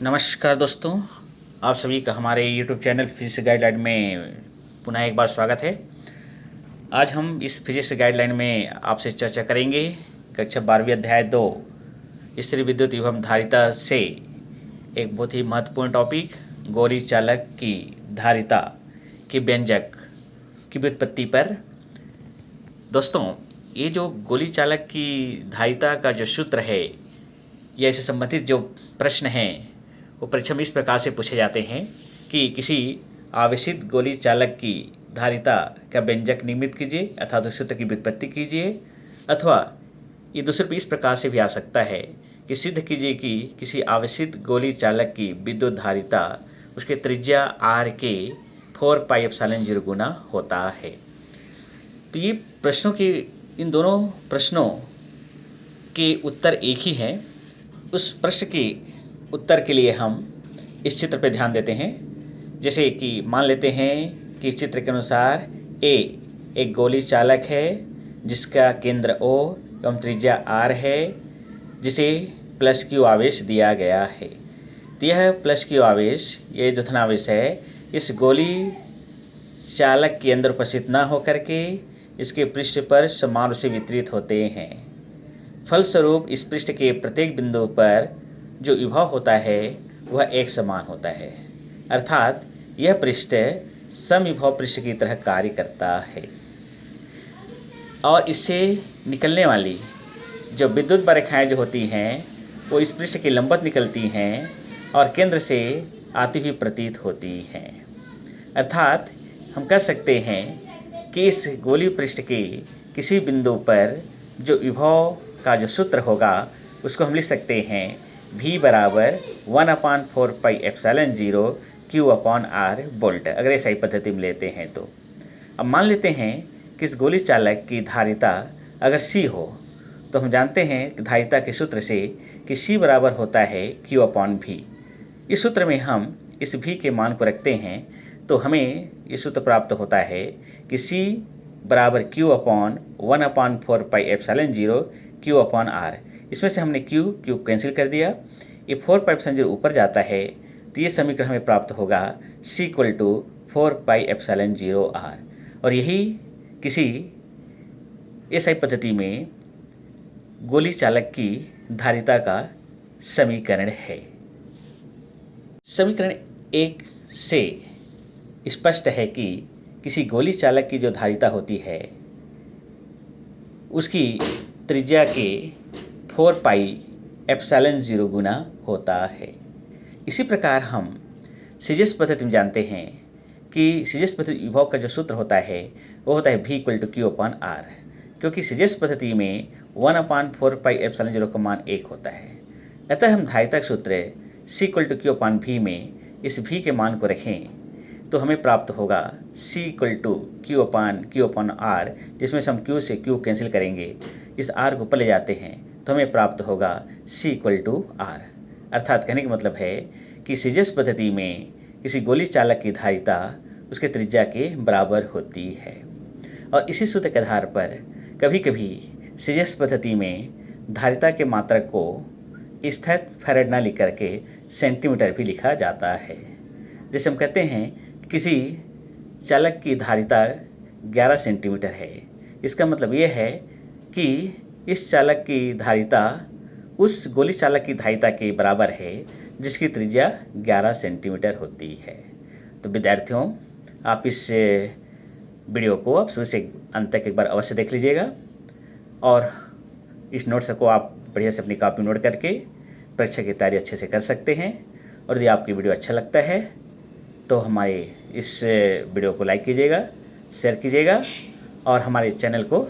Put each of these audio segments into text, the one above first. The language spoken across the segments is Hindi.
नमस्कार दोस्तों, आप सभी का हमारे YouTube चैनल फिजिक्स गाइडलाइन में पुनः एक बार स्वागत है। आज हम इस फिजिक्स गाइडलाइन में आपसे चर्चा करेंगे कक्षा 12वीं अध्याय 2 स्थिर विद्युत एवं धारिता से एक बहुत ही महत्वपूर्ण टॉपिक गोली चालक की धारिता के व्यंजक की व्युत्पत्ति पर। दोस्तों, ये जो गोली चालक की धारिता का जो सूत्र है या इससे संबंधित जो प्रश्न हैं वो परीक्षा में इस प्रकार से पूछे जाते हैं कि किसी आवेशित गोली चालक की धारिता का व्यंजक निर्मित कीजिए अर्थात उस सूत्र की व्युत्पत्ति कीजिए, अथवा ये दूसरे पे इस प्रकार से भी आ सकता है कि सिद्ध कीजिए कि किसी आवेशित गोली चालक की विद्युत धारिता उसके त्रिज्या r के 4πε0 गुना होता है। तो ये प्रश्नों के इन दोनों प्रश्नों के उत्तर एक ही हैं। उस प्रश्न के उत्तर के लिए हम इस चित्र पर ध्यान देते हैं। जैसे कि मान लेते हैं कि इस चित्र के अनुसार A एक गोली चालक है जिसका केंद्र O एवं त्रिज्या R है, जिसे प्लस Q आवेश दिया गया है। तो यह प्लस Q आवेश, ये जो धनावेश है, इस गोली चालक के अंदर उपस्थित न होकर के इसके पृष्ठ पर समान रूप से वितरित होते हैं। फलस्वरूप इस पृष्ठ के प्रत्येक बिंदु पर जो विभव होता है वह एक समान होता है, अर्थात यह पृष्ठ समविभव पृष्ठ की तरह कार्य करता है और इससे निकलने वाली जो विद्युत रेखाएं जो होती हैं वो इस पृष्ठ के लंबवत निकलती हैं और केंद्र से आती हुई प्रतीत होती हैं। अर्थात हम कह सकते हैं कि इस गोली पृष्ठ के किसी बिंदु पर जो विभव का जो सूत्र होगा उसको हम लिख सकते हैं V बराबर 1/4πε0 Q/R वोल्ट, अगर ऐसा ही पद्धति में लेते हैं तो। अब मान लेते हैं कि इस गोली चालक की धारिता अगर C हो तो हम जानते हैं कि धारिता के सूत्र से कि C बराबर होता है Q/V। इस सूत्र में हम इस V के मान को रखते हैं तो हमें ये सूत्र प्राप्त होता है कि C बराबर Q/1/4πε0 Q/R। इसमें से हमने Q कैंसिल कर दिया, ये 4πε0 ऊपर जाता है तो ये समीकरण हमें प्राप्त होगा C = 4πε0R। और यही किसी ऐसी पद्धति में गोली चालक की धारिता का समीकरण है। समीकरण 1 से स्पष्ट है कि किसी गोली चालक की जो धारिता होती है उसकी त्रिज्या के 4πε0 गुना होता है। इसी प्रकार हम सीजीएस पद्धति में जानते हैं कि सीजीएस पद्धति विभव का जो सूत्र होता है वो होता है V = Q/R, क्योंकि सीजीएस पद्धति में 1/4πε0 का मान 1 होता है। अतः हम धारिता का सूत्र C = Q/V में इस V के मान को रखें तो हमें प्राप्त होगा C = Q/R, जिसमें से हम Q से Q कैंसिल करेंगे, इस R को ऊपर ले जाते हैं तो हमें प्राप्त होगा C = R। अर्थात कहने का मतलब है कि सीजीएस पद्धति में किसी गोली चालक की धारिता उसके त्रिज्या के बराबर होती है। और इसी सूत्र के आधार पर कभी कभी सीजीएस पद्धति में धारिता के मात्रक को स्थैतिक फैराड न लिख करके सेंटीमीटर भी लिखा जाता है। जैसे हम कहते हैं कि किसी चालक की धारिता 11 सेंटीमीटर है, इसका मतलब ये है कि इस चालक की धारिता उस गोली चालक की धारिता के बराबर है जिसकी त्रिज्या 11 सेंटीमीटर होती है। तो विद्यार्थियों, आप इस वीडियो को आप शुरू से अंत तक एक बार अवश्य देख लीजिएगा और इस नोट्स को आप बढ़िया से अपनी कॉपी नोट करके परीक्षा की तैयारी अच्छे से कर सकते हैं। और यदि आपकी वीडियो अच्छा लगता है तो हमारे इस वीडियो को लाइक कीजिएगा, शेयर कीजिएगा और हमारे चैनल को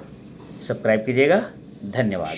सब्सक्राइब कीजिएगा। धन्यवाद।